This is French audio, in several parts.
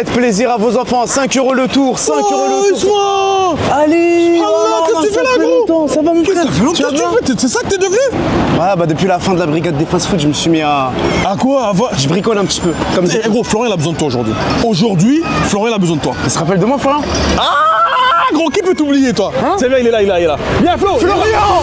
Faites plaisir à vos enfants, 5 € le tour, 5 € le tour. Allez, qu'est-ce que tu fais là, gros? Ça va, mon frère? Ça fait longtemps que tu fais, c'est ça que t'es devenu? Ouais, bah depuis la fin de la brigade des fast-food, je me suis mis à... À quoi? Je bricole un petit peu. Comme Eh gros, Florian il a besoin de toi aujourd'hui. Aujourd'hui, Florian a besoin de toi. Tu te rappelles de moi, Florian? Ah gros, qui peut t'oublier toi? C'est bien, il est là, il est là. Viens Flo! Florian!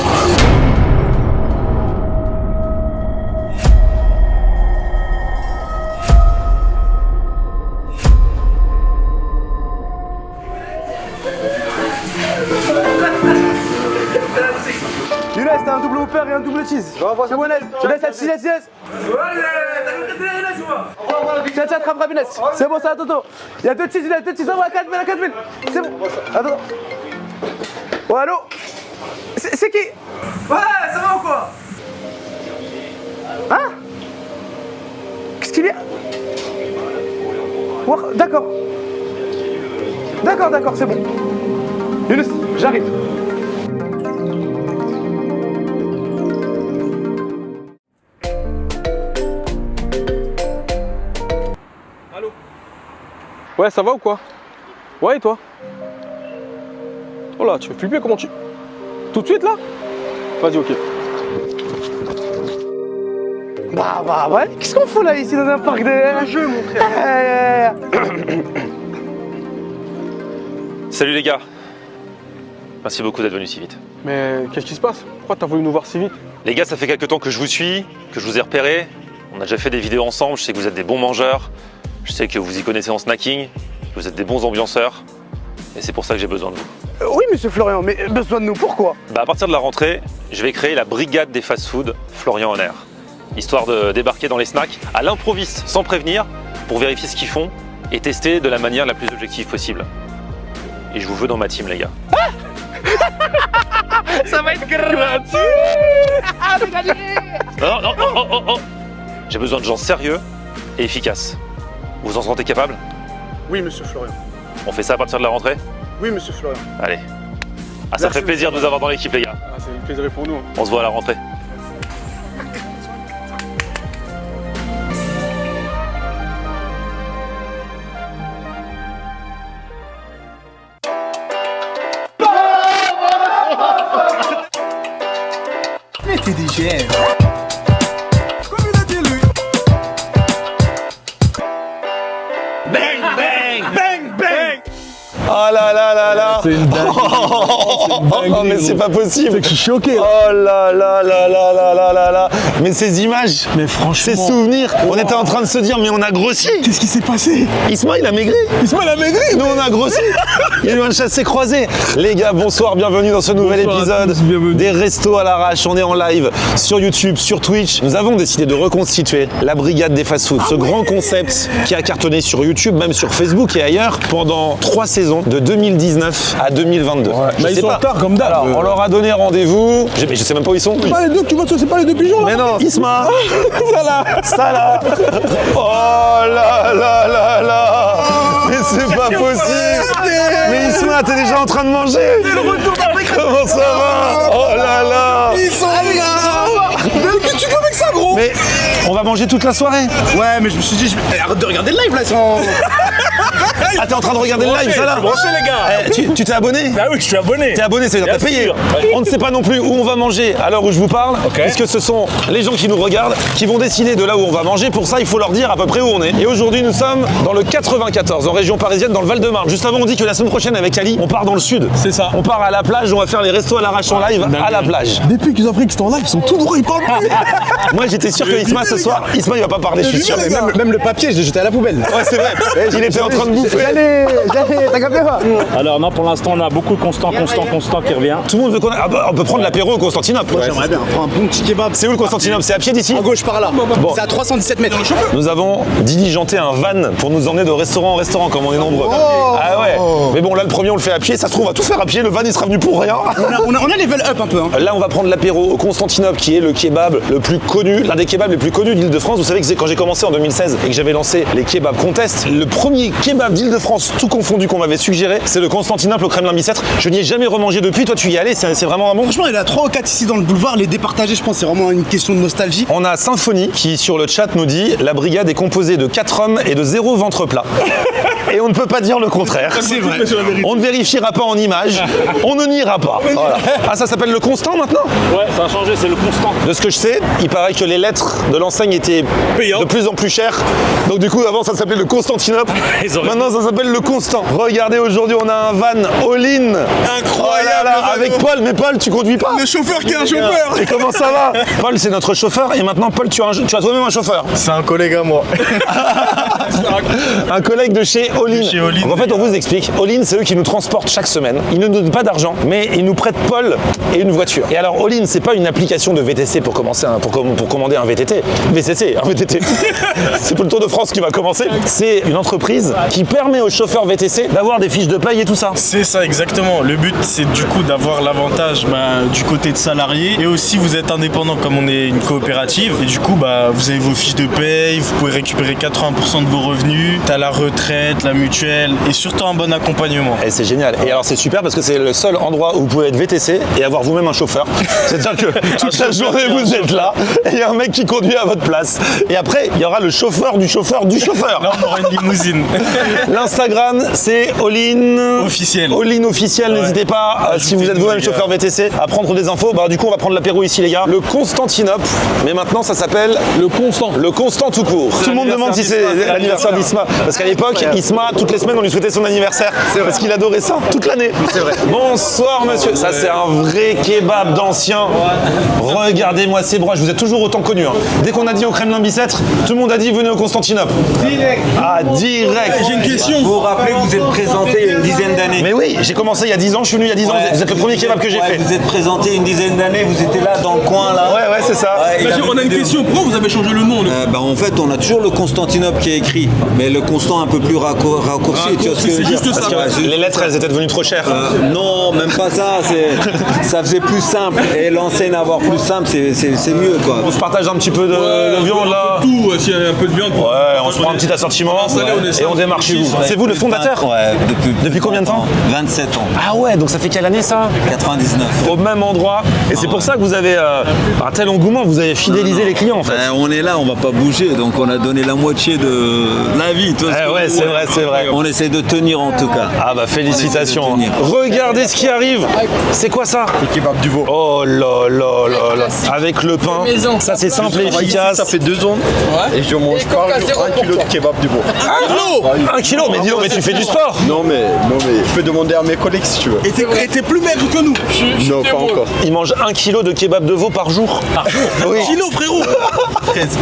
Younes, t'as un double Whopper et un double cheese. C'est bon, Younes, Younes. Tiens, attrape Younes. C'est bon, ça, Toto. Il y a 2 cheese, Younes, 2 cheese. On va à 4000, à 4000. C'est bon. Attends. Oh, allô? C'est qui? Ouais, ça va ou quoi? Hein? Qu'est-ce qu'il y a? D'accord. D'accord, c'est bon. Younes, j'arrive. Ouais, ça va ou quoi? Ouais, et toi? Oh là, tu fais flipper, comment tu... Tout de suite là? Vas-y, ok. Bah, ouais. Qu'est-ce qu'on fout là, ici, dans un parc de... Un jeu, mon frère. Salut les gars. Merci beaucoup d'être venus si vite. Mais qu'est-ce qui se passe? Pourquoi t'as voulu nous voir si vite? Les gars, ça fait quelques temps que je vous suis, que je vous ai repéré. On a déjà fait des vidéos ensemble, je sais que vous êtes des bons mangeurs. Je sais que vous y connaissez en snacking, que vous êtes des bons ambianceurs. Et c'est pour ça que j'ai besoin de vous. Oui, monsieur Florian, mais besoin de nous, pourquoi? Bah à partir de la rentrée, je vais créer la brigade des fast-food Florian Honner. Histoire de débarquer dans les snacks à l'improviste, sans prévenir, pour vérifier ce qu'ils font et tester de la manière la plus objective possible. Et je vous veux dans ma team, les gars. Ça va être gratuit. Non. J'ai besoin de gens sérieux et efficaces. Vous en sentez capable? Oui, monsieur Florian. On fait ça à partir de la rentrée? Oui, monsieur Florian. Allez. Ah, ça me fait plaisir de vous avoir dans l'équipe, les gars. Ah, c'est un plaisir pour nous. On se voit à la rentrée. Mais t'es DGF. Comme il a dit lui. Oh là là là là. C'est une dingue. Oh, mais c'est pas possible. Je suis choqué là. Oh là là là là là là là là. Mais ces images, Mais franchement. ces souvenirs, on était en train de se dire mais on a grossi. Qu'est-ce qui s'est passé? Isma il a maigri. Ismaël a maigri. Nous on a grossi. Il y a eu un chassé-croisé. Les gars, bonsoir, bienvenue dans ce nouvel Bonsoir à épisode tous, bienvenue. des Restos à l'arrache. On est en live sur YouTube, sur Twitch. Nous avons décidé de reconstituer la brigade des fast-food, ce grand concept qui a cartonné sur YouTube, même sur Facebook et ailleurs pendant 3 saisons de 2019 à 2022. Je Mais ils sais sont pas. en retard comme d'hab. Alors, on leur a donné rendez-vous. Mais je sais même pas où ils sont. C'est pas les deux, tu vois, c'est pas les deux pigeons là. Mais non, Isma. Ça là. Ça là. Oh là là là là. Mais c'est pas possible. Mais Isma, t'es déjà en train de manger. C'est le retour d'après. Comment ça va? Oh là là. Ils sont là. Mais qu'est-ce que tu fais avec ça, gros? Mais on va manger toute la soirée. Ouais, mais je me suis dit, arrête de regarder le live là, sans. Ah, t'es en train de regarder le live, ça là? Branchez les gars. Tu t'es abonné? Ah oui, je suis abonné. T'es abonné, c'est-à-dire t'as payé. sûr. On ne sait pas non plus où on va manger à l'heure où je vous parle, puisque ce sont les gens qui nous regardent qui vont décider de là où on va manger. Pour ça, il faut leur dire à peu près où on est. Et aujourd'hui, nous sommes dans le 94, en région parisienne, dans le Val-de-Marne. Juste avant, on dit que la semaine prochaine, avec Ali, on part dans le sud. C'est ça. On part à la plage, on va faire les restos à l'arrache en live à la plage. Depuis qu'ils ont appris qu'ils étaient en live, ils sont tout droits, ils parlent plus. Moi, j'étais sûr que Isma, ce soir, Isma, il va pas parler, je suis sûr. Même le papier, je l'ai jeté à la poubelle. Ouais, c'est vrai. Il était en train de bouffer. Allez, t'as capté pas? Alors non, pour l'instant, on a beaucoup Constant qui revient. Tout le monde veut qu'on ah bah, on peut prendre l'apéro au Constantinople. J'aimerais bien prendre un bon petit kebab. C'est où le Constantinople? C'est à pied d'ici? À gauche par là. Bon. C'est à 317 mètres. Nous avons diligenté un van pour nous emmener de restaurant en restaurant, comme on est nombreux. Ah ouais. Mais bon, là, le premier, on le fait à pied. Ça se trouve, on va tout faire à pied. Le van, il sera venu pour rien. On a level up un peu. Hein. Là, on va prendre l'apéro au Constantinople, qui est le kebab le plus connu, l'un des kebabs les plus connus d'Île-de-France. Vous savez que c'est quand j'ai commencé en 2016 et que j'avais lancé les kebab contest, le premier kebab d'Île-de-France, tout confondu, qu'on m'avait suggéré, c'est le Constantinople au Kremlin-Bicêtre. Je n'y ai jamais remangé depuis. Toi, tu y es allé, c'est vraiment un bon. Franchement, il y en a 3 ou 4 ici dans le boulevard. Les départager, je pense, c'est vraiment une question de nostalgie. On a Symphonie qui, sur le chat, nous dit la brigade est composée de 4 hommes et de 0 ventre plat. Et on ne peut pas dire le contraire. C'est vrai. On ne vérifiera pas en images. On ne niera pas. Voilà. Ah, ça s'appelle le constant maintenant? Ouais, ça a changé, c'est le constant. De ce que je sais, il paraît que les lettres de l'enseigne étaient Payant. de plus en plus chères. Donc du coup, avant, ça s'appelait le Constantinople. Ils auraient- Maintenant, ça s'appelle le Constant. Regardez, aujourd'hui, on a un van all-in. Incroyable, là, le van. avec Paul. Mais Paul, tu conduis pas? Le chauffeur qui est un chauffeur. Et comment ça va? Paul, c'est notre chauffeur. Et maintenant, Paul, tu as toi-même un chauffeur. C'est un collègue à moi. Un collègue de chez All-in. chez All-in, Donc, en fait, on vous explique. All-in, c'est eux qui nous transportent chaque semaine. Ils ne nous donnent pas d'argent, mais ils nous prêtent Paul et une voiture. Et alors, All-in, c'est pas une application de VTC pour commencer, pour commander un VTT. VCC, un VTT. C'est pour le Tour de France qui va commencer. C'est une entreprise qui permet aux chauffeurs VTC d'avoir des fiches de paye et tout ça. C'est ça exactement. Le but c'est du coup d'avoir l'avantage du côté de salarié et aussi vous êtes indépendant comme on est une coopérative et du coup vous avez vos fiches de paye, vous pouvez récupérer 80% de vos revenus, t'as la retraite, la mutuelle et surtout un bon accompagnement. Et c'est génial. Et alors c'est super parce que c'est le seul endroit où vous pouvez être VTC et avoir vous-même un chauffeur. C'est-à-dire que toute la journée vous êtes là et il y a un mec qui conduit à votre place. Et après, il y aura le chauffeur du chauffeur du chauffeur. Là on aura une limousine. L'Instagram, c'est All-in Officiel. All-in officiel. N'hésitez pas, si vous êtes vous-même les chauffeur gars. VTC, à prendre des infos. Du coup, on va prendre l'apéro ici, les gars. Le Constantinople, mais maintenant ça s'appelle Le constant. le Constant tout court. Tout le monde demande si c'est l'anniversaire d'Isma. Parce qu'à l'époque, Isma, toutes les semaines, on lui souhaitait son anniversaire. Parce qu'il adorait ça, toute l'année. C'est vrai. Bonsoir, monsieur. Ça, c'est un vrai kebab d'ancien. Regardez-moi ces broches. Vous êtes toujours autant connus. Dès qu'on a dit au Kremlin Bicêtre, tout le monde a dit venez au Constantinople. Direct. Ah, direct. J'ai une question. Vous vous rappelez, vous êtes présenté il y a une dizaine d'années. Mais oui, j'ai commencé il y a 10 ans, je suis venu il y a 10 ans. Vous êtes le premier kebab que j'ai fait. Vous êtes présenté une dizaine d'années, vous étiez là dans le coin là. Ouais, c'est ça. Ouais, il Vas-y, avait on a une vidéo. question. Pourquoi vous avez changé le nom En fait, on a toujours le Constantinople qui est écrit, mais le Constant un peu plus raccourci. Tu vois ce que je veux c'est dire? juste ça. Ouais, c'est- Les lettres, elles étaient devenues trop chères. Non, même pas ça. Ça faisait plus simple. Et l'enseigne avoir plus simple, c'est mieux quoi. On se partage un petit peu de viande là. Tout, s'il y a un peu de viande. Ouais, on se prend un petit assortiment et on démarre chez vous. C'est vous le fondateur? Ouais, Depuis combien de temps? 27 ans. Ah ouais, donc ça fait quelle année ça? 99. Au même endroit. Et c'est pour ça que vous avez un tel engouement, vous avez fidélisé les clients en fait. Ben, on est là, on va pas bouger, donc on a donné la moitié de la vie. Tu vois ce que Ouais, je veux dire? c'est vrai. On essaie de tenir en tout cas. Ah bah félicitations. On essaie de tenir. Regardez ce qui arrive. C'est quoi ça? Le kebab du veau. Oh là là là là. Avec le pain. Ça c'est simple et efficace. Ça fait 2 ans et je mange par jour 1 kilo de kebab du veau. 1 kilo, mais dis donc, mais tu fais du sport. Non mais je peux demander à mes collègues si tu veux. Et t'es plus maigre que nous. Non pas encore. Il mange 1 kilo de kebab de veau par jour. Oui. Kilo, frérot.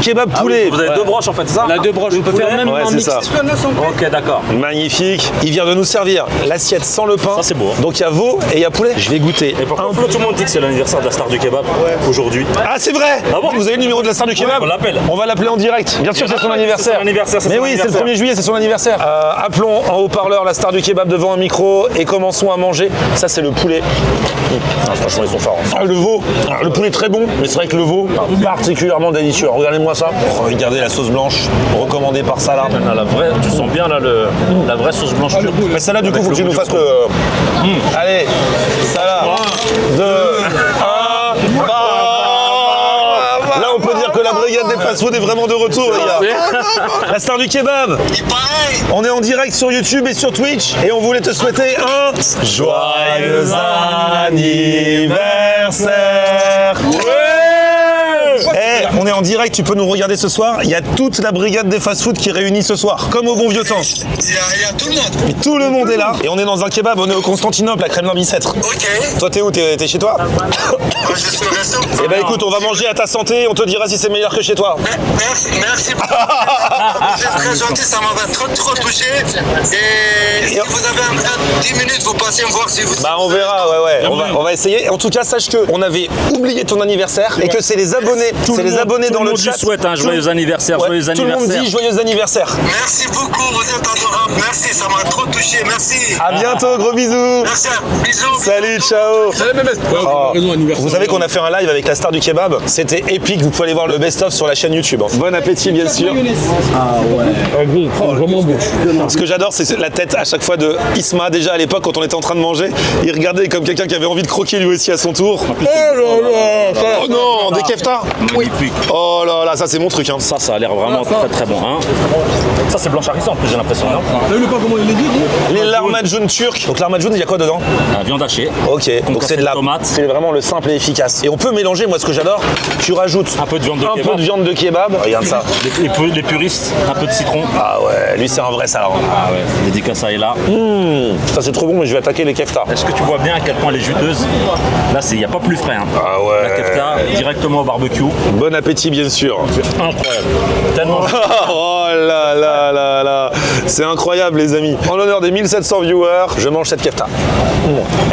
Kebab poulet. Vous avez deux broches en fait, c'est ça? On a deux broches, on peut faire même Ouais, en c'est mixte. ça. Ok, d'accord. Magnifique. Il vient de nous servir l'assiette sans le pain. Ça, c'est beau, hein. Donc il y a veau et il y a poulet. Je vais goûter. Et pourquoi Flo, tout le monde dit que c'est l'anniversaire de la star du kebab aujourd'hui? Ah c'est vrai. Ah bon? Vous avez le numéro de la star du kebab? on l'appelle. On va l'appeler en direct. Bien sûr, c'est son Ah, anniversaire. c'est son anniversaire, c'est Mais son oui, c'est le anniversaire. 1er juillet, c'est son anniversaire. Appelons en haut-parleur la star du kebab devant un micro et commençons à manger. Ça c'est le poulet. Ah, franchement, ils sont forts. Ah, le veau. Ah, le poulet très bon, mais c'est vrai que le veau particulièrement délicieux. Regardez-moi ça. Regardez la sauce blanche recommandée par Salah. Ah, la vraie, tu sens bien là la vraie sauce blanche pure. Mais celle-là, du coup, faut que tu nous fasses le. Allez, Salah. 2, 1. Là, on peut dire que la brigade des fast-food est vraiment de retour, les gars. La star du kebab. On est en direct sur YouTube et sur Twitch et on voulait te souhaiter un joyeux anniversaire. Eh, on est en direct, tu peux nous regarder ce soir. Il y a toute la brigade des fast-food qui est réunie ce soir, comme au bon vieux temps. Il y a tout le monde. Mais tout le monde est là et on est dans un kebab, on est au Constantinople, à Kremlin-Bicêtre. Ok. Toi, t'es où? T'es chez toi? Moi, je suis au resto. Eh ben écoute, on va manger à ta santé, on te dira si c'est meilleur que chez toi. Merci beaucoup. Vous êtes très gentil, ça m'a trop touché. Et si vous avez un peu 10 minutes, vous passez me voir si vous. Bah on verra, ouais. On va essayer. En tout cas, sache que on avait oublié ton anniversaire et que c'est les abonnés, dans le chat. Tout souhaite un joyeux anniversaire, Ouais, joyeux tout le monde anniversaire. dit joyeux anniversaire. Merci beaucoup, vous êtes adorables. Merci, ça m'a trop touché. Merci. À bientôt, gros bisous. Merci. Bisous. Salut, ciao. Oh, Raison, anniversaire. vous savez qu'on a fait un live avec la star du kebab. C'était épique. Vous pouvez aller voir le best-of sur la chaîne YouTube. Bon appétit, bien sûr. Vraiment bon. Ce que j'adore, c'est la tête à chaque fois de Isma. Déjà à l'époque, quand on était en train de manger, il regardait comme quelqu'un qui avait envie de croquer lui aussi à son tour. Oh non, des keftas. Magnifique. Oh Oh là là, ça c'est mon truc. Hein. Ça a l'air vraiment très très bon. Hein. Ça, c'est blanchardissant en plus, j'ai l'impression. Non, T'as vu le pas comment il est dit? Les larmades jaunes turques. Donc l'armade jaune, il y a quoi dedans? Viande hachée. Ok, donc c'est de la tomate. C'est vraiment le simple et efficace. Et on peut mélanger, moi ce que j'adore, tu rajoutes Un peu de viande de kebab. peu de viande de kebab. Regarde ça. Les puristes, un peu de citron. Ah ouais, lui c'est un vrai ça. Ah ouais, dédicace à Ella. Ça c'est trop bon, mais je vais attaquer les kefta. Est-ce que tu vois bien à quel point elle est juteuse? Là, il n'y a pas plus frais. Hein. Ah ouais. La kefta, directement au barbecue. Bon appétit bien sûr. Incroyable. Tellement. Oh là là là là. C'est incroyable les amis. En l'honneur des 1700 viewers, je mange cette kefta.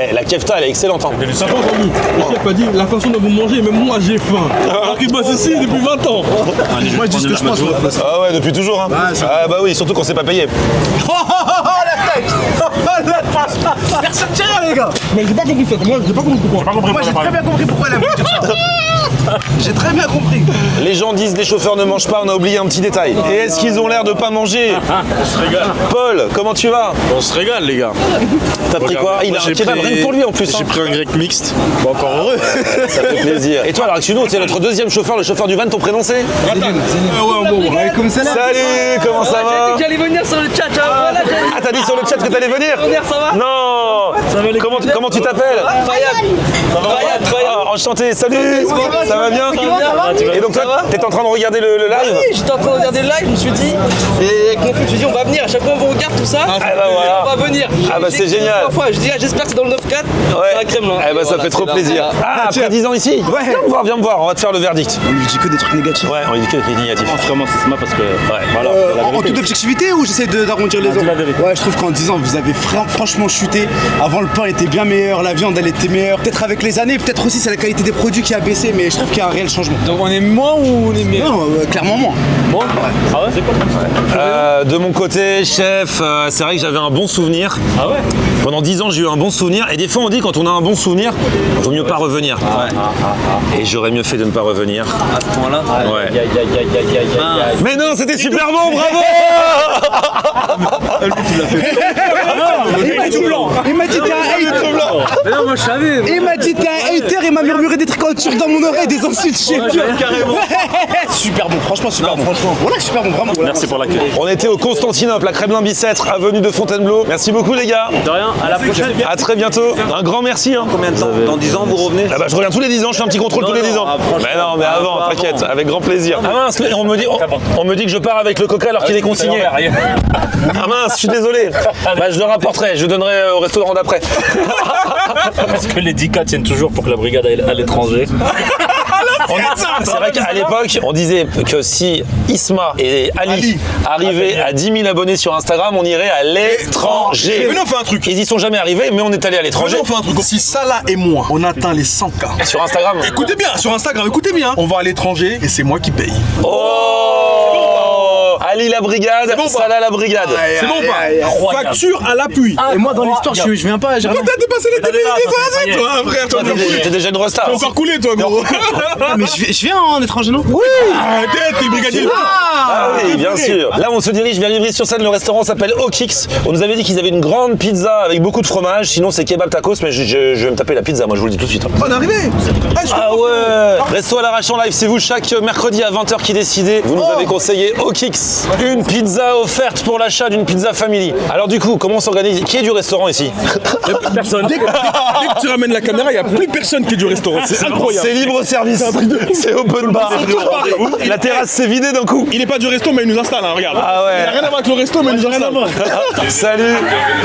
Eh, la kefta elle est excellente. Hein. T'as pas entendu? Le chef a dit la façon dont vous mangez, même moi j'ai faim. Alors qu'il bosse ici depuis 20 ans. Moi, je dis ce que je pense. Ah ouais, depuis toujours. Hein. Ah bah oui, surtout quand c'est pas payé. Personne tient rien, les gars. Mais j'ai pas compris ça. Moi, j'ai pas compris pourquoi. Moi, j'ai très bien compris pourquoi elle a voulu dire ça. J'ai très bien compris. Les gens disent les chauffeurs ne mangent pas, on a oublié un petit détail. Et est-ce qu'ils ont l'air de pas manger? On se régale. Paul, comment tu vas? On se régale, les gars. T'as pris quoi? Il a un kebab rien que pour lui en plus. J'ai Hein. pris un grec mixte. Bon, encore heureux. Ça fait plaisir. Et toi, alors Xuno, c'est notre deuxième chauffeur, le chauffeur du van, ton prénom c'est? Comme ça là. Salut, comment ça va? J'allais venir sur le chat, voilà, Ah, t'as dit sur le chat que t'allais venir? ça va? Non. Comment tu t'appelles? Fayad. Ah, enchanté, salut. Ça va bien? Et donc toi, t'es en train de regarder le live? Oui, j'étais en train de regarder le live, je me suis dit, et avec mon fils, je me suis dit, on va venir, à chaque fois on vous regarde tout ça, Ah bah voilà. on va venir. Ah bah c'est génial. Je dis, j'espère que c'est dans le 9-4, c'est la crème là. Eh bah ça fait trop plaisir. Ah, après 10 ans ici? Viens me voir, on va te faire le verdict. On lui dit que des trucs négatifs. Ouais, on lui dit que des trucs négatifs. Vraiment, c'est smart parce que. Voilà. En toute objectivité ou j'essaie d'arrondir les angles? la vérité. Ouais, je trouve qu'en 10 ans, vous avez franchement chuté. Avant, le pain était bien meilleur, la viande, elle était meilleure. Peut-être avec les années, peut-être aussi c'est la qualité des produits qui a baissé, mais je trouve qu'il y a un réel changement. Donc on est moins ou on est mieux? Non, clairement moins. Ah ouais, c'est quoi? De mon côté, chef, c'est vrai que j'avais un bon souvenir. Ah ouais? Pendant 10 ans, j'ai eu un bon souvenir. Et des fois, on dit quand on a un bon souvenir, il vaut mieux pas revenir. Et j'aurais mieux fait de ne pas revenir. À ce point-là. Ouais. Mais non, c'était super bon, bravo! Il m'a dit t'es un hater. Mais non, moi je savais. Il m'a dit t'es un hater, il m'a murmuré des trucs en turc dans mon oreille, des insultes chez lui. Super bon, franchement super bon. Voilà, super bon, vraiment. Merci pour l'accueil. On était au Constantinople, à Kremlin-Bicêtre, avenue de Fontainebleau. Merci beaucoup, les gars. De rien, à la prochaine. À très bientôt. Un grand merci. Hein. Combien de temps? Dans 10 ans, vous revenez? Ah bah, je reviens tous les 10 ans, je fais un petit contrôle tous les 10 ans. Mais non, mais avant, t'inquiète, avec grand plaisir. Ah mince, on me dit que je pars avec le coca alors qu'il est consigné. Ah mince, je suis désolé. Bah, je le rapporterai, je donnerai au restaurant d'après. Est-ce que les 10K tiennent toujours pour que la brigade aille à l'étranger? C'est vrai qu'à l'époque, on disait que si Isma et Ali arrivaient à 10 000 abonnés sur Instagram, on irait à l'étranger. Mais non, on fait un truc. Ils y sont jamais arrivés, mais on est allé à l'étranger. On fait un truc. Si Salah et moi, on atteint les 100K. Sur Instagram. Écoutez bien, sur Instagram, écoutez bien. On va à l'étranger et c'est moi qui paye. Oh, Ali la brigade, bon, Salah la brigade. C'est bon ou pas? Facture à l'appui. Et moi, dans l'histoire, je viens pas. Toi, t'as dépassé les télé des toi, frère. Toi, T'es déjà une resta. t'as encore coulé, toi, gros. Mais je viens en étranger, non? Oui. Arrêtez, t'es brigadier. Ah oui, bien sûr. Là, on se dirige vers Ivry-sur-Seine. Le restaurant s'appelle Okix. On nous avait dit qu'ils avaient une grande pizza avec beaucoup de fromage. Sinon, c'est kebab tacos, mais je vais me taper la pizza. Moi, je vous le dis tout de suite. On est arrivé. Ah ouais. Resto à l'arrache en live, c'est vous chaque mercredi à 20h qui décidez. Vous nous avez conseillé Okix. Une pizza offerte pour l'achat d'une pizza family. Alors du coup, comment on s'organise? Qui est du restaurant ici? Personne. Dès que tu ramènes la caméra, il n'y a plus personne qui est du restaurant. C'est incroyable. C'est libre service. C'est open bar. La terrasse s'est vidée d'un coup. Il n'est pas du resto, mais il nous installe, hein, regarde. Ah ouais. Il n'a rien à voir avec le resto, mais il nous a rien à voir. Salut,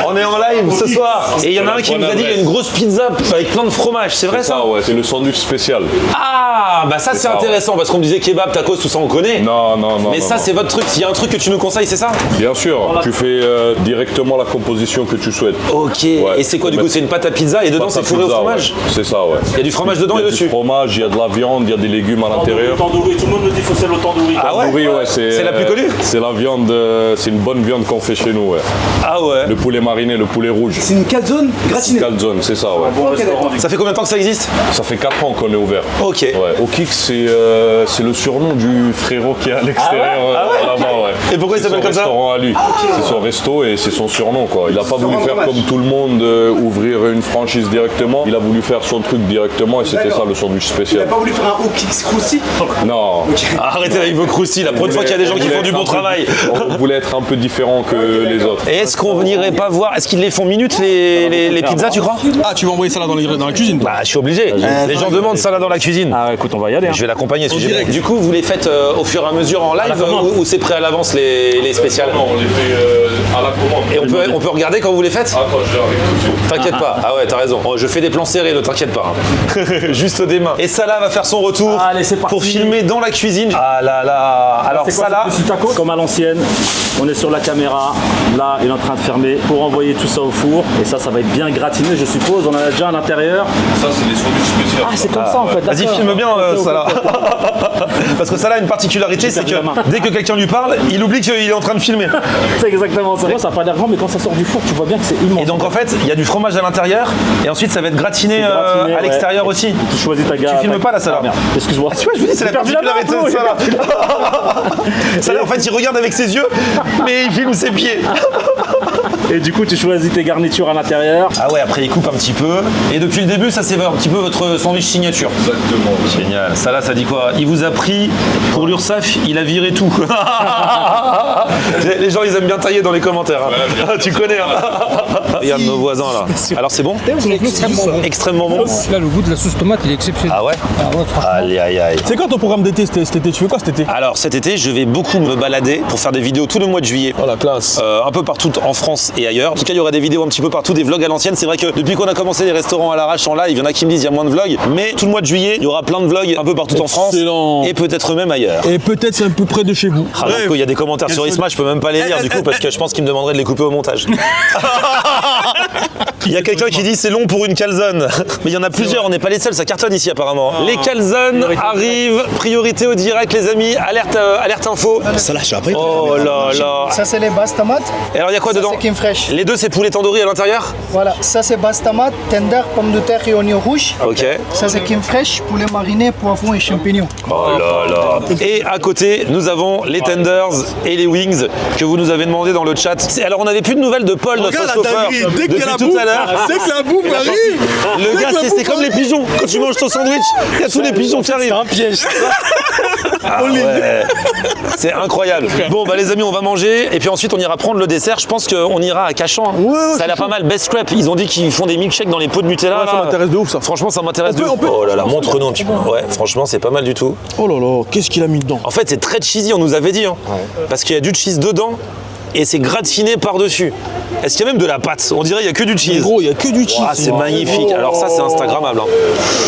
on est en live ce soir. Et il y en a un qui nous a dit qu'il y a une grosse pizza avec plein de fromage, c'est vrai ça? Ouais, c'est le sandwich spécial. Ah, bah ça c'est intéressant parce qu'on me disait kebab, tacos, tout ça on connaît. Non. Mais ça c'est votre truc, s'il y a un truc que tu nous conseilles, c'est ça? Bien sûr, tu fais directement la composition que tu souhaites. Ok, et c'est quoi du coup? C'est une pâte à pizza et dedans c'est fourré au fromage? Ouais. C'est ça, ouais. Il y a du fromage dedans et Il y a dessus? du fromage, il y a de la viande, il y a des légumes à l'intérieur. Tandoori, tout le monde me dit qu'il faut c'est le tandoori. Ah ouais? Oui, ouais, C'est la plus connue? C'est la viande, c'est une bonne viande qu'on fait chez nous, ouais. Ah ouais. Le poulet mariné, le poulet rouge. C'est une calzone gratinée. Calzone, c'est ça, ouais. Ça fait combien de temps que ça existe? Ça fait 4 ans qu'on est ouvert. Ok. Ouais. Okix, c'est le surnom du frérot qui est à l'extérieur. Ah ouais? Vraiment, ouais. Et pourquoi il s'appelle comme ça? C'est son restaurant à lui. C'est son resto et c'est son surnom, quoi. Il a pas voulu faire comme tout le monde, ouvrir une franchise directement. Il a voulu faire son truc directement et c'était ça le sandwich Il spécial. a pas voulu faire un Hawkins Crousty? Non. Arrêtez avec vos croustilles, la première fois qu'il y a des gens qui font du bon travail. On voulait être un peu différent que les autres. Et est-ce qu'on n'irait pas voir, est-ce qu'ils les font minutes les pizzas, tu crois? Ah, tu vas envoyer ça là dans la cuisine? Bah, je suis obligé. Les gens demandent ça là dans la cuisine. Ah, écoute, on va y aller. Hein. Je vais l'accompagner, excusez-moi. direct. Du coup, vous les faites au fur et à mesure en live ou c'est prêt à l'avance les spéciales? Non, on les fait à la commande. Et on peut regarder quand vous les faites? Attends, je vais avec tout de suite. T'inquiète pas. Ah ouais, t'as raison. Oh, je fais des plans serrés, ne t'inquiète pas. hein. Juste des mains. Et Salah va faire son retour Allez, c'est parti. pour filmer dans la cuisine. Ah là là. Alors C'est quoi, Salah, c'est du taco comme à l'ancienne. On est sur la caméra. Là, il est en train de fermer pour envoyer tout ça au four. Et ça va être bien gratiné, je suppose. On en a déjà à l'intérieur. Ça, c'est des sandwichs spéciaux. Ah, c'est comme ça en fait. vas-y d'accord. filme bien Ok, Salah. ok, ok. Parce que Salah a une particularité, c'est que perdu la main. dès que quelqu'un lui parle, il oublie qu'il est en train de filmer. C'est exactement ça. Moi, ça n'a pas l'air grand, mais quand ça sort du four, tu vois bien que c'est immense. Et donc en fait, il y a du fromage à l'intérieur et ensuite ça va être gratiné, gratiné, à l'extérieur ouais. aussi. Tu choisis ta gamme. Tu filmes pas là, Salah? Ah, merde. Excuse-moi. Tu vois, je vous dis, c'est la J'ai perdu la particularité main, de frérot. Salah. Salah, en fait, il regarde avec ses yeux, mais il filme ses pieds. Et du coup, tu choisis tes garnitures à l'intérieur. Ah ouais, après il coupe un petit peu. Et depuis le début, ça c'est un petit peu votre sandwich signature. Exactement. Génial. Salah, ça dit quoi? Il vous a pris pour l'URSSAF, il a viré tout. Les gens, ils aiment bien tailler dans les commentaires. hein. Tu connais. Hein. Regarde nos voisins là. Alors c'est bon? Extrêmement bon. Là, le goût de la sauce tomate, il est exceptionnel. Ah ouais? Aïe aïe aïe. C'est quoi ton programme d'été cet été? Tu fais quoi cet été? Alors cet été, je vais beaucoup me balader pour faire des vidéos tout le mois de juillet. Oh la classe. Un peu partout en France et ailleurs. En tout cas, il y aura des vidéos un petit peu partout, des vlogs à l'ancienne. C'est vrai que depuis qu'on a commencé les restaurants à l'arrache en live, il y en a qui me disent il y a moins de vlogs. Mais tout le mois de juillet, il y aura plein de vlogs un peu partout en France Excellent. et peut-être même ailleurs. Et peut-être c'est un peu près de chez vous. Ah, donc, il y a des commentaires sur Isma, je peux même pas les lire du coup parce que je pense qu'il me demanderait de les couper au montage. Il y a quelqu'un qui dit c'est long pour une calzone. Mais il y en a plusieurs, on n'est pas les seuls, ça cartonne ici apparemment. Les calzones arrivent, priorité au direct les amis, alerte info. Ça là, je suis après. Oh là là. Ça, c'est les bases tomates. Et alors il y a quoi Ça, dedans? c'est crème fraîche. Les deux c'est poulet tandoori à l'intérieur? Voilà, ça, c'est bases tomates, tender, pommes de terre et oignons rouges. Ok. Ça, c'est crème fraîche, poulet mariné, poivron et champignons. Oh là là. Et à côté, nous avons les tenders et les wings que vous nous avez demandé dans le chat. Alors on n'avait plus de nouvelles de Paul, notre Regarde la chauffeur, dinguerie, dès qu'il y a la depuis tout bouffe, à l'heure. c'est que la bouffe arrive. Le gars, c'est comme les pigeons. Quand tu manges ton sandwich, il y a tous les pigeons qui arrivent. C'est un piège. Ah ouais. C'est incroyable. Bon bah les amis, on va manger et puis ensuite on ira prendre le dessert. Je pense qu'on ira à Cachan. Ça a l'air pas mal. Best Crap, ils ont dit qu'ils font des milkshakes dans les pots de Nutella. Ouais, ça là. m'intéresse de ouf ça. Franchement, ça m'intéresse de ouf. on peut. Oh là là, montre-nous un petit peu. Ouais, franchement, c'est pas mal du tout. Oh là là, qu'est-ce qu'il a mis dedans? En fait, c'est très cheesy, on nous avait dit. Hein. Parce qu'il y a du cheese dedans et c'est gratiné par-dessus. Est-ce qu'il y a même de la pâte? On dirait qu'il n'y a que du cheese. Gros, il y a que du cheese. Ah, c'est magnifique. Alors ça, c'est instagrammable. Hein.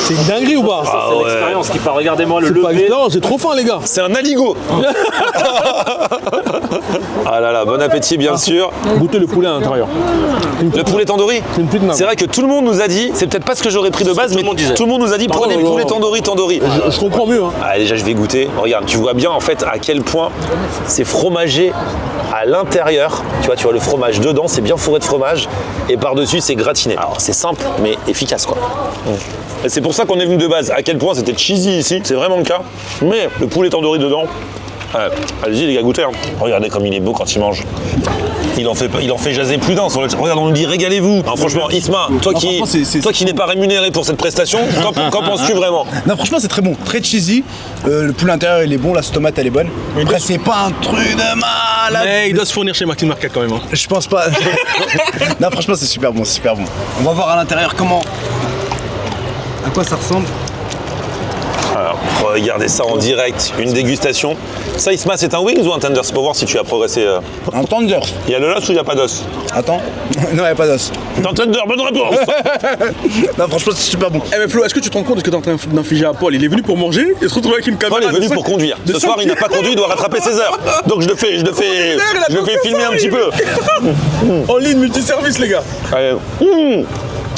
C'est une dinguerie ou pas? Ah C'est ouais. l'expérience qui part. Regardez-moi le C'est pas lever. évident, c'est trop fin les gars. C'est un aligot. Ah là là, bon appétit bien sûr. Goûtez le poulet à l'intérieur. Le poulet tandoori. Une petite nappe. C'est vrai que tout le monde nous a dit, c'est peut-être pas ce que j'aurais pris de base, mais tout le monde nous a dit prenez le poulet tandoori. Je comprends mieux. Hein. Ah, déjà je vais goûter. Regarde, tu vois bien en fait à quel point c'est fromagé à l'intérieur. Tu vois le fromage dedans, c'est bien fourré de fromage et par-dessus c'est gratiné. Alors c'est simple mais efficace quoi. Et c'est pour ça qu'on est venu de base. À quel point c'était cheesy ici, c'est vraiment le cas. Mais le poulet tandoori dedans, ouais, allez-y les gars, goûtez. Hein. Regardez comme il est beau quand il mange. Il en fait jaser plus d'un sur le chat. Regarde, on nous dit régalez-vous. Non, franchement, Isma, toi qui n'es pas rémunéré pour cette prestation, qu'en penses-tu vraiment? Non, franchement, c'est très bon, très cheesy. Le poulet intérieur, il est bon, la sauce tomate, elle est bonne. Après, c'est pas un truc de malade. Mais il doit se fournir chez Martin Market quand même. Hein. Je pense pas. Non, franchement, c'est super bon, c'est super bon. On va voir à l'intérieur à quoi ça ressemble. Alors, regardez ça en direct, une dégustation. Ça, Isma, c'est un wings ou un tender? C'est pour voir si tu as progressé. Un tender. Il y a le os ou il n'y a pas d'os? Attends. Non, il n'y a pas d'os. Un tender, bonne réponse. Non, franchement, c'est super bon. Eh mais Flo, est-ce que tu te rends compte de ce que t'es en train d'infliger à Paul? Il est venu pour manger et se retrouve avec une caméra. Paul est venu pour conduire. Ce soir, il n'a pas conduit, il doit rattraper ses heures. Donc je le fais filmer un petit peu. En ligne multiservice les gars. Allez.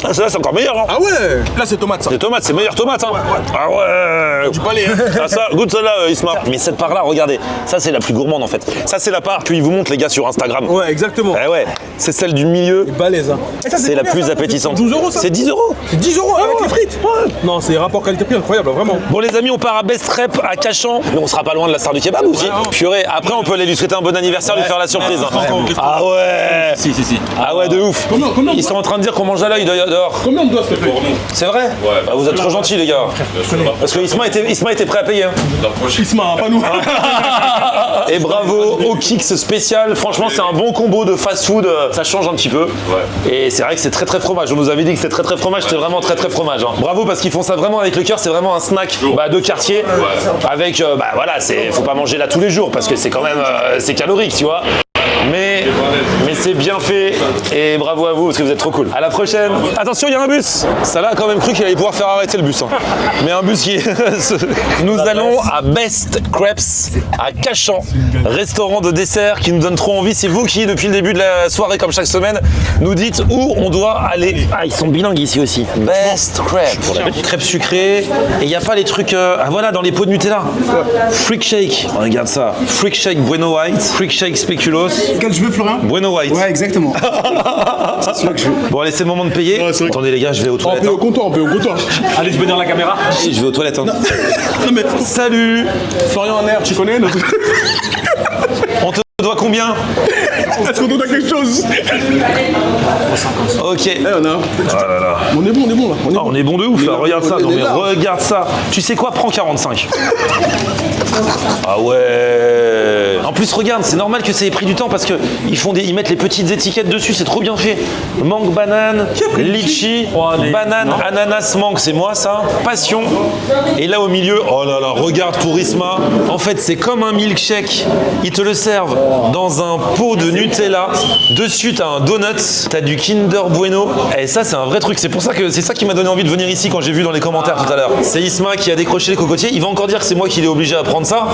Ah, celle-là, c'est encore meilleur. Hein. Ah ouais. Là, c'est tomate, ça. C'est tomate, c'est meilleure tomate. Hein. Ah ouais. Du palais. Ah ça, goûte celle-là, Isma. Mais cette part-là, regardez, ça c'est la plus gourmande en fait. Ça c'est la part qu'ils vous montrent les gars sur Instagram. Ouais, exactement. Eh ouais, c'est celle du milieu. Balèze, hein. C'est la plus appétissante. 12 €, ça. C'est 10 €. C'est 10 € avec les frites. Ouais. Non, c'est rapport qualité-prix incroyable, vraiment. Bon les amis, on part à Best Rep à Cachan, mais on sera pas loin de la star du kebab aussi. Purée, après on peut aller lui souhaiter un bon anniversaire, lui faire la surprise. Ah ouais. Si. Ah ouais, de ouf. Combien Ils sont en train de dire qu'on mange à l'œil dehors. Combien on doit se faire? C'est vrai? Bah, vous êtes trop gentils les gars. Parce que Isma était prêt à payer. Hein. Isma, pas nous. Et bravo au Kix spécial. Franchement, c'est un bon combo de fast-food. Ça change un petit peu. Et c'est vrai que c'est très très fromage. On nous avait dit que c'était très fromage. C'était vraiment très fromage. Hein. Bravo parce qu'ils font ça vraiment avec le cœur. C'est vraiment un snack de quartier. Avec, voilà, faut pas manger là tous les jours parce que c'est quand même c'est calorique, tu vois. Mais c'est bien fait et bravo à vous parce que vous êtes trop cool. À la prochaine. Attention, il y a un bus. Ça là a quand même cru qu'il allait pouvoir faire arrêter le bus. Hein. Mais un bus qui Nous allons à Best Crepes à Cachan, restaurant de dessert qui nous donne trop envie. C'est vous qui, depuis le début de la soirée, comme chaque semaine, nous dites où on doit aller. Ah, ils sont bilingues ici aussi. Best Crepes. Crêpes sucrées. Et il n'y a pas les trucs. voilà, dans les pots de Nutella. Freak Shake. Regarde ça. Freak Shake Bueno White. Freak Shake Speculoos. Quel je veux, Florian? Bueno White. Ouais, exactement. C'est celui-là que je veux. Bon, allez, c'est le moment de payer. Attendez, les gars, je vais aux toilettes. On peut au comptoir. Allez, je vais dans la caméra. Je vais aux toilettes. Hein. Non, mais... Salut. Florian en air, tu connais On te doit combien? Est-ce qu'on doit quelque chose? Ok. On est bon là. On est bon de ouf là, regarde ça. Non mais regarde ça. Tu sais quoi? Prends 45. Ah ouais. En plus regarde, c'est normal que ça ait pris du temps parce que ils mettent les petites étiquettes dessus, c'est trop bien fait. Mangue, banane, litchi, banane, ananas, mangue, c'est moi ça. Passion. Et là au milieu, oh là là, regarde pour Isma. En fait c'est comme un milkshake. Ils te le servent dans un pot de Nutella. Dessus t'as un donut, t'as du Kinder Bueno. Et ça c'est un vrai truc. C'est ça qui m'a donné envie de venir ici quand j'ai vu dans les commentaires tout à l'heure. C'est Isma qui a décroché les cocotiers. Il va encore dire que c'est moi qui l'ai obligé à prendre ça.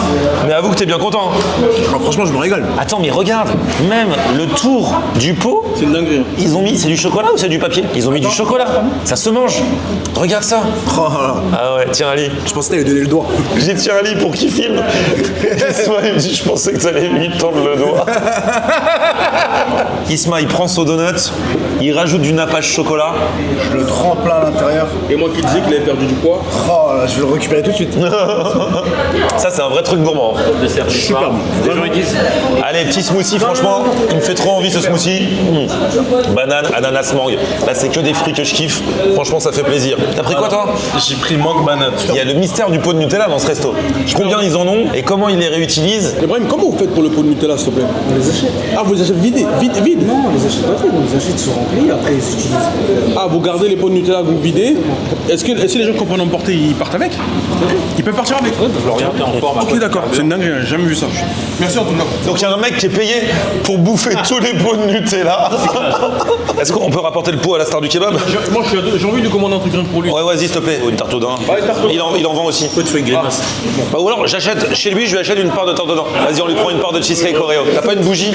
Mais avoue que t'es bien content. Franchement, je me régale. Attends, mais regarde, même le tour du pot, c'est une dinguerie. Ils ont mis, c'est du chocolat ou c'est du papier? Ils ont mis du chocolat. Ça se mange. Regarde ça. Oh là là. Ah ouais, tiens Ali. Je pensais que t'allais donner le doigt. J'ai dit tiens Ali pour qu'il filme. Isma il me dit je pensais que t'allais lui tendre le doigt. Isma il prend son donut, il rajoute du nappage chocolat. Je le trempe là à l'intérieur. Et moi qui disais qu'il avait perdu du poids. Oh là, je vais le récupérer tout de suite. Ça c'est un vrai truc gourmand. Dessert super bon. Allez, petit smoothie, franchement, il me fait trop envie ce smoothie. Banane, ananas, mangue. Là, c'est que des fruits que je kiffe. Franchement, ça fait plaisir. T'as pris quoi, toi? J'ai pris mangue banane. Il y a le mystère du pot de Nutella dans ce resto. Combien ils en ont et comment ils les réutilisent? Ibrahim, comment vous faites pour le pot de Nutella, s'il te plaît? On les achète. Ah, vous les achetez vide? Non, on les achète pas vides, on les achète sont remplis, après ils s'utilisent. Ah, vous gardez les pots de Nutella que vous videz. Est-ce que les gens qui peuvent emporter, ils partent avec? Ils peuvent partir avec? Ok, d'accord. C'est une dinguerie, j'ai jamais vu ça. Merci en tout cas. Donc il y a un mec qui est payé pour bouffer tous les pots de Nutella. Est-ce qu'on peut rapporter le pot à la star du kebab? Moi j'ai envie de commander un truc rien pour lui. Ouais, vas-y, s'il te plaît. Une tarte au daim. Il en vend aussi. Tu fais une grimace. Bah, ou alors j'achète chez lui, je lui achète une part de tarte au daim. Vas-y, on lui prend une part de cheesecake Oreo. T'as pas une bougie?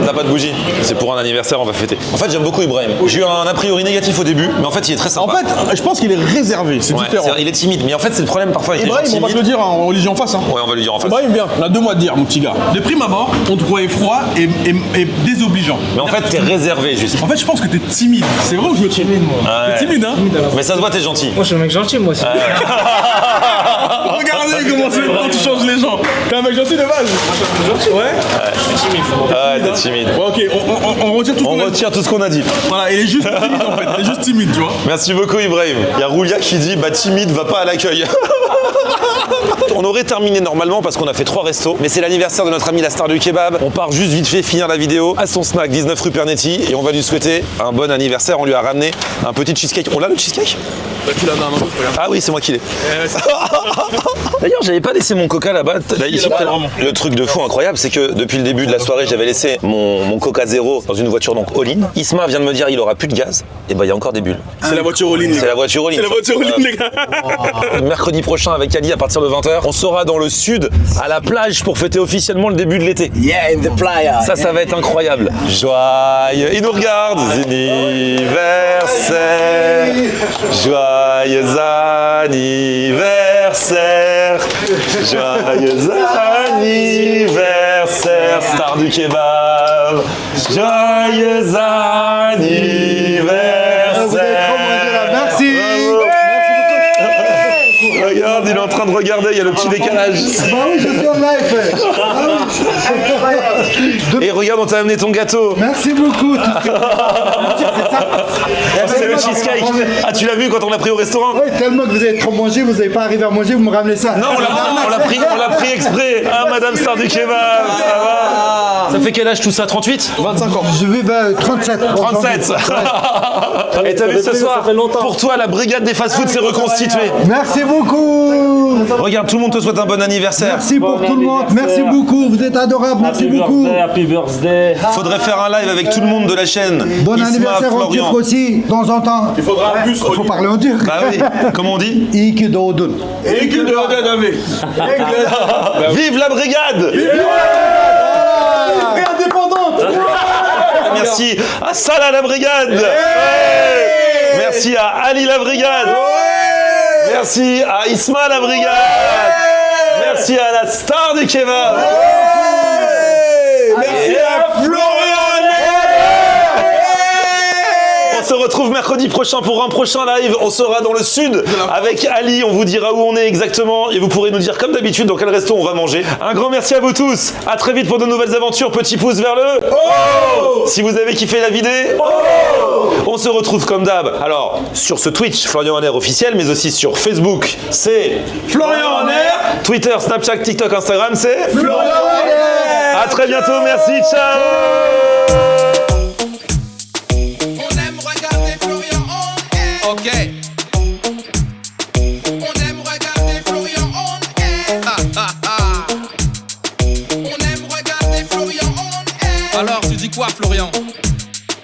T'as pas de bougie? C'est pour un anniversaire, on va fêter. En fait, j'aime beaucoup Ibrahim. J'ai eu un a priori négatif au début, mais en fait, il est très sympa. En fait, je pense qu'il est réservé, c'est différent. Il est timide, mais en fait, c'est le problème parfois avec Ibrahim, les gens on va te le dire, on lui dit en face. Hein. Ouais, on va lui dire en face. Ibrahim, viens, on a 2 mois à te dire, mon petit gars. De prime abord, on te croyait froid et désobligeant. Mais en fait, t'es réservé, juste. En fait, je pense que t'es timide. C'est vrai ou je me trompe? T'es timide, hein? Mais ça se voit, t'es gentil. Moi, je suis un mec gentil, moi aussi. Regardez comment tu changes les gens. T'es un mec gentil de base. Ouais. Ah, t'es timide. Bon, ok, on retire tout ce qu'on a dit. retire tout ce qu'on a dit. Voilà, il est juste timide en fait. Il est juste timide, tu vois. Merci beaucoup, Ibrahim. Il y a Roulia qui dit bah timide, va pas à l'accueil. On aurait terminé normalement parce qu'on a fait 3 restos, mais c'est l'anniversaire de notre ami la star du kebab. On part juste vite fait finir la vidéo à son snack 19 rue Pernetti et on va lui souhaiter un bon anniversaire. On lui a ramené un petit cheesecake. On l'a le cheesecake? Bah, tu l'as dans un enveloppe, regarde. Ah oui, c'est moi qui l'ai. D'ailleurs, j'avais pas laissé mon coca là-bas. Là, ici, là-bas, tout à l'heure. vraiment. Le truc de fou incroyable, c'est que depuis le début de la soirée, j'avais laissé mon coca zéro dans une voiture donc all-in. Isma vient de me dire il aura plus de gaz. Et bah il y a encore des bulles. C'est la voiture all-in. C'est la voiture all-in. C'est la voiture all-in, les gars. Mercredi prochain avec Ali à partir de 20h, on sera dans le sud à la plage pour fêter officiellement le début de l'été. Yeah, in the playa. Ça va être incroyable. Joyeux, il nous regarde. Anniversaire. Joyeux anniversaire. Joyeux anniversaire. Star du kebab. Joyeux anniversaire. Merci. Regarde, il est en train de regarder, il y a le petit décalage. Bah oui, je suis en live. Et regarde, on t'a amené ton gâteau. Merci beaucoup. C'est le cheesecake. Ah, tu l'as vu quand on l'a pris au restaurant? Oui, tellement que vous avez trop mangé, vous n'avez pas arrivé à manger, vous me ramenez ça. Non, on l'a pris exprès. Ah, Madame Star du kebab, ça va? Ça fait quel âge tout ça? 38? 25 ans. Je vais vers 37. 37. Et t'as vu ce soir, pour toi, la brigade des fast-food s'est reconstituée. Merci beaucoup. Regarde, tout le monde te souhaite un bon anniversaire. Merci pour tout le monde. Merci beaucoup. Vous êtes adorables. Merci beaucoup. Happy birthday. Faudrait faire un live avec tout le monde de la chaîne. Bon Isma, anniversaire en turc Florian. aussi, de temps en temps. Il faudra un bus. Il faut parler en turc. Bah oui, comment on dit? İyi ki doğdun. Et que de avec. Vive la brigade! Indépendante. Merci à Salah la brigade! Ouais. Merci à Ali la brigade! Merci à Isma la brigade! Merci à la star du kebab! Merci à Florian! On se retrouve mercredi prochain pour un prochain live. On sera dans le sud avec Ali. On vous dira où on est exactement et vous pourrez nous dire comme d'habitude dans quel resto on va manger. Un grand merci à vous tous. À très vite pour de nouvelles aventures. Petit pouce vers le haut. Si vous avez kiffé la vidéo, on se retrouve comme d'hab. Alors sur ce Twitch Florian en Air officiel, mais aussi sur Facebook, c'est Florian en Air. Twitter, Snapchat, TikTok, Instagram, c'est Florian en Air. À très bientôt. Merci. Ciao.